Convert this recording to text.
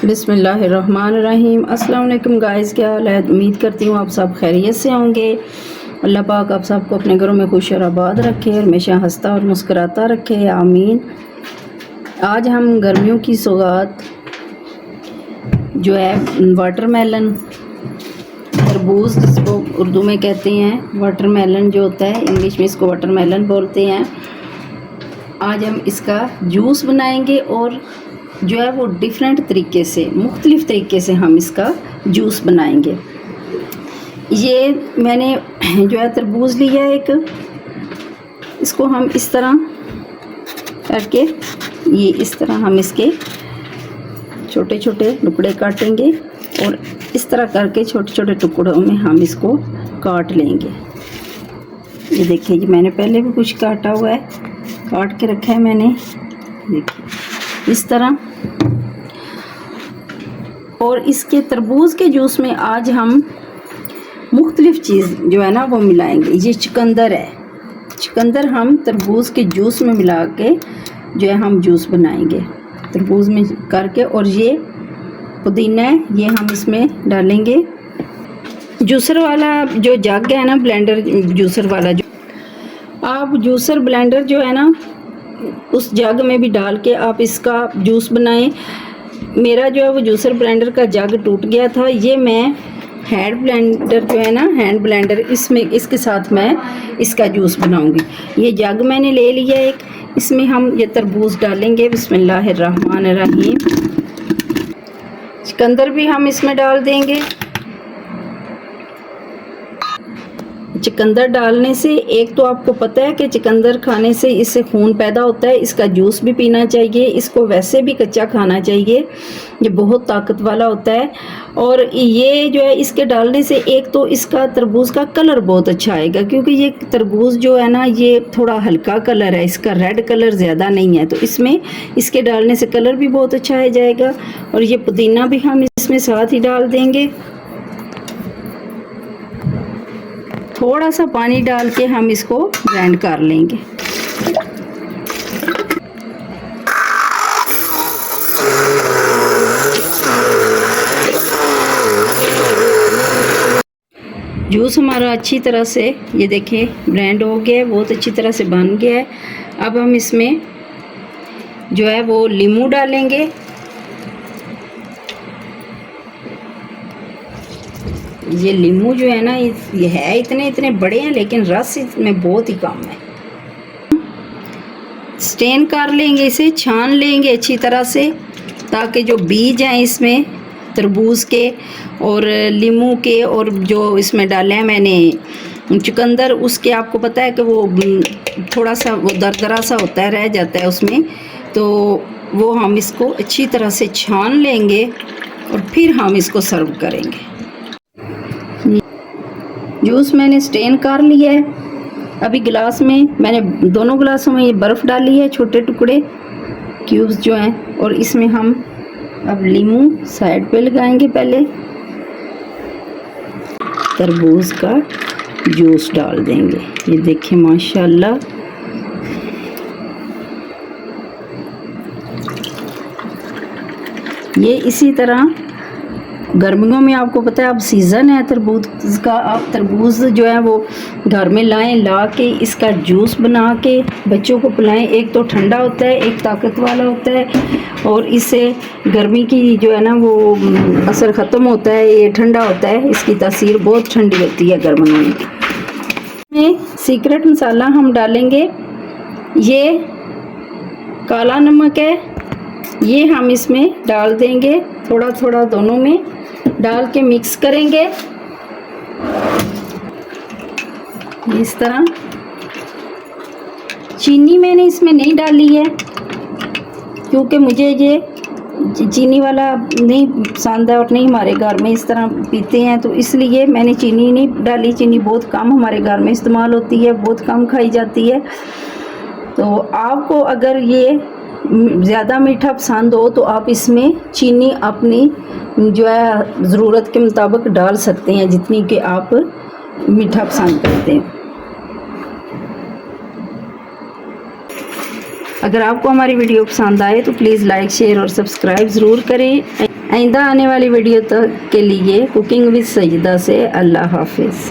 बिस्मिल्लाहिर्रहमानिर्रहीम। अस्सलाम वालेकुम गाइस, क्या हाल है? उम्मीद करती हूँ आप सब खैरियत से होंगे। अल्लाह पाक आप सबको अपने घरों में खुश और आबाद रखे, हमेशा हंसता और मुस्कुराता रखे, आमीन। आज हम गर्मियों की सौगात जो है वाटरमेलन, तरबूज जिसको उर्दू में कहते हैं, वाटरमेलन जो होता है, इंग्लिश में इसको वाटरमेलन बोलते हैं। आज हम इसका जूस बनाएंगे और जो है वो डिफरेंट तरीके से, मुख्तलिफ़ तरीके से हम इसका जूस बनाएंगे। ये मैंने जो है तरबूज लिया है एक, इसको हम इस तरह करके, ये इस तरह हम इसके छोटे छोटे टुकड़े काटेंगे और इस तरह करके छोटे छोटे टुकड़ों में हम इसको काट लेंगे। ये देखिए, ये मैंने पहले भी कुछ काटा हुआ है, काट के रखा है मैंने, देखिए इस तरह। और इसके तरबूज के जूस में आज हम मुख्तलिफ़ चीज़ जो है ना वो मिलाएंगे। ये चुकंदर है, चुकंदर हम तरबूज के जूस में मिला के जो है हम जूस बनाएंगे तरबूज में करके। और ये पुदीना है, ये हम इसमें डालेंगे। जूसर वाला जो जग है ना, ब्लेंडर जूसर वाला, जो आप जूसर ब्लेंडर जो है ना उस जग में भी डाल के आप इसका जूस बनाएं। मेरा जो है वो जूसर ब्लेंडर का जग टूट गया था, ये मैं हैंड ब्लेंडर जो है ना, हैंड ब्लेंडर, इसमें इसके साथ मैं इसका जूस बनाऊंगी। ये जग मैंने ले लिया एक, इसमें हम ये तरबूज डालेंगे। बिस्मिल्लाहिर्रहमानिर्रहीम। चुकंदर भी हम इसमें डाल देंगे। चुकंदर डालने से एक तो आपको पता है कि चुकंदर खाने से इससे खून पैदा होता है, इसका जूस भी पीना चाहिए, इसको वैसे भी कच्चा खाना चाहिए, ये बहुत ताकत वाला होता है। और ये जो है इसके डालने से एक तो इसका तरबूज का कलर बहुत अच्छा आएगा, क्योंकि ये तरबूज जो है ना ये थोड़ा हल्का कलर है, इसका रेड कलर ज़्यादा नहीं है, तो इसमें इसके डालने से कलर भी बहुत अच्छा आ जाएगा। और ये पुदीना भी हम इसमें साथ ही डाल देंगे। थोड़ा सा पानी डाल के हम इसको ग्राइंड कर लेंगे। जूस हमारा अच्छी तरह से, ये देखिए, ब्लेंड हो गया है, बहुत अच्छी तरह से बन गया है। अब हम इसमें जो है वो नींबू डालेंगे। ये नींबू जो है ना, ये है इतने इतने बड़े हैं, लेकिन रस इसमें बहुत ही कम है। स्टेन कर लेंगे, इसे छान लेंगे अच्छी तरह से, ताकि जो बीज हैं इसमें तरबूज के और नींबू के और जो इसमें डाले हैं मैंने चुकंदर, उसके आपको पता है कि वो थोड़ा सा वो दरदरा सा होता है, रह जाता है उसमें, तो वो हम इसको अच्छी तरह से छान लेंगे और फिर हम इसको सर्व करेंगे। जूस मैंने स्टेन कर लिया है। अभी गिलास में मैंने दोनों गिलासों में ये बर्फ़ डाली है, छोटे टुकड़े क्यूब्स जो हैं, और इसमें हम अब नींबू साइड पे लगाएंगे। पहले तरबूज का जूस डाल देंगे। ये देखिए माशाल्लाह, ये इसी तरह गर्मियों में आपको पता है अब सीज़न है तरबूज का, आप तरबूज जो है वो घर में लाएं, ला के इसका जूस बना के बच्चों को पिलाएं। एक तो ठंडा होता है, एक ताकत वाला होता है, और इससे गर्मी की जो है ना वो असर ख़त्म होता है, ये ठंडा होता है, इसकी तासीर बहुत ठंडी होती है गर्मियों में। इसमें सीक्रेट मसाला हम डालेंगे, ये काला नमक है, ये हम इसमें डाल देंगे, थोड़ा थोड़ा दोनों में डाल के मिक्स करेंगे इस तरह। चीनी मैंने इसमें नहीं डाली है, क्योंकि मुझे ये चीनी वाला नहीं पसंद है और नहीं हमारे घर में इस तरह पीते हैं, तो इसलिए मैंने चीनी नहीं डाली। चीनी बहुत कम हमारे घर में इस्तेमाल होती है, बहुत कम खाई जाती है। तो आपको अगर ये ज़्यादा मीठा पसंद हो तो आप इसमें चीनी अपनी जो है ज़रूरत के मुताबिक डाल सकते हैं, जितनी कि आप मीठा पसंद करते हैं। अगर आपको हमारी वीडियो पसंद आए तो प्लीज़ लाइक शेयर और सब्सक्राइब ज़रूर करें। आइंदा आने वाली वीडियो तक के लिए कुकिंग विद सईदा से अल्लाह हाफिज़।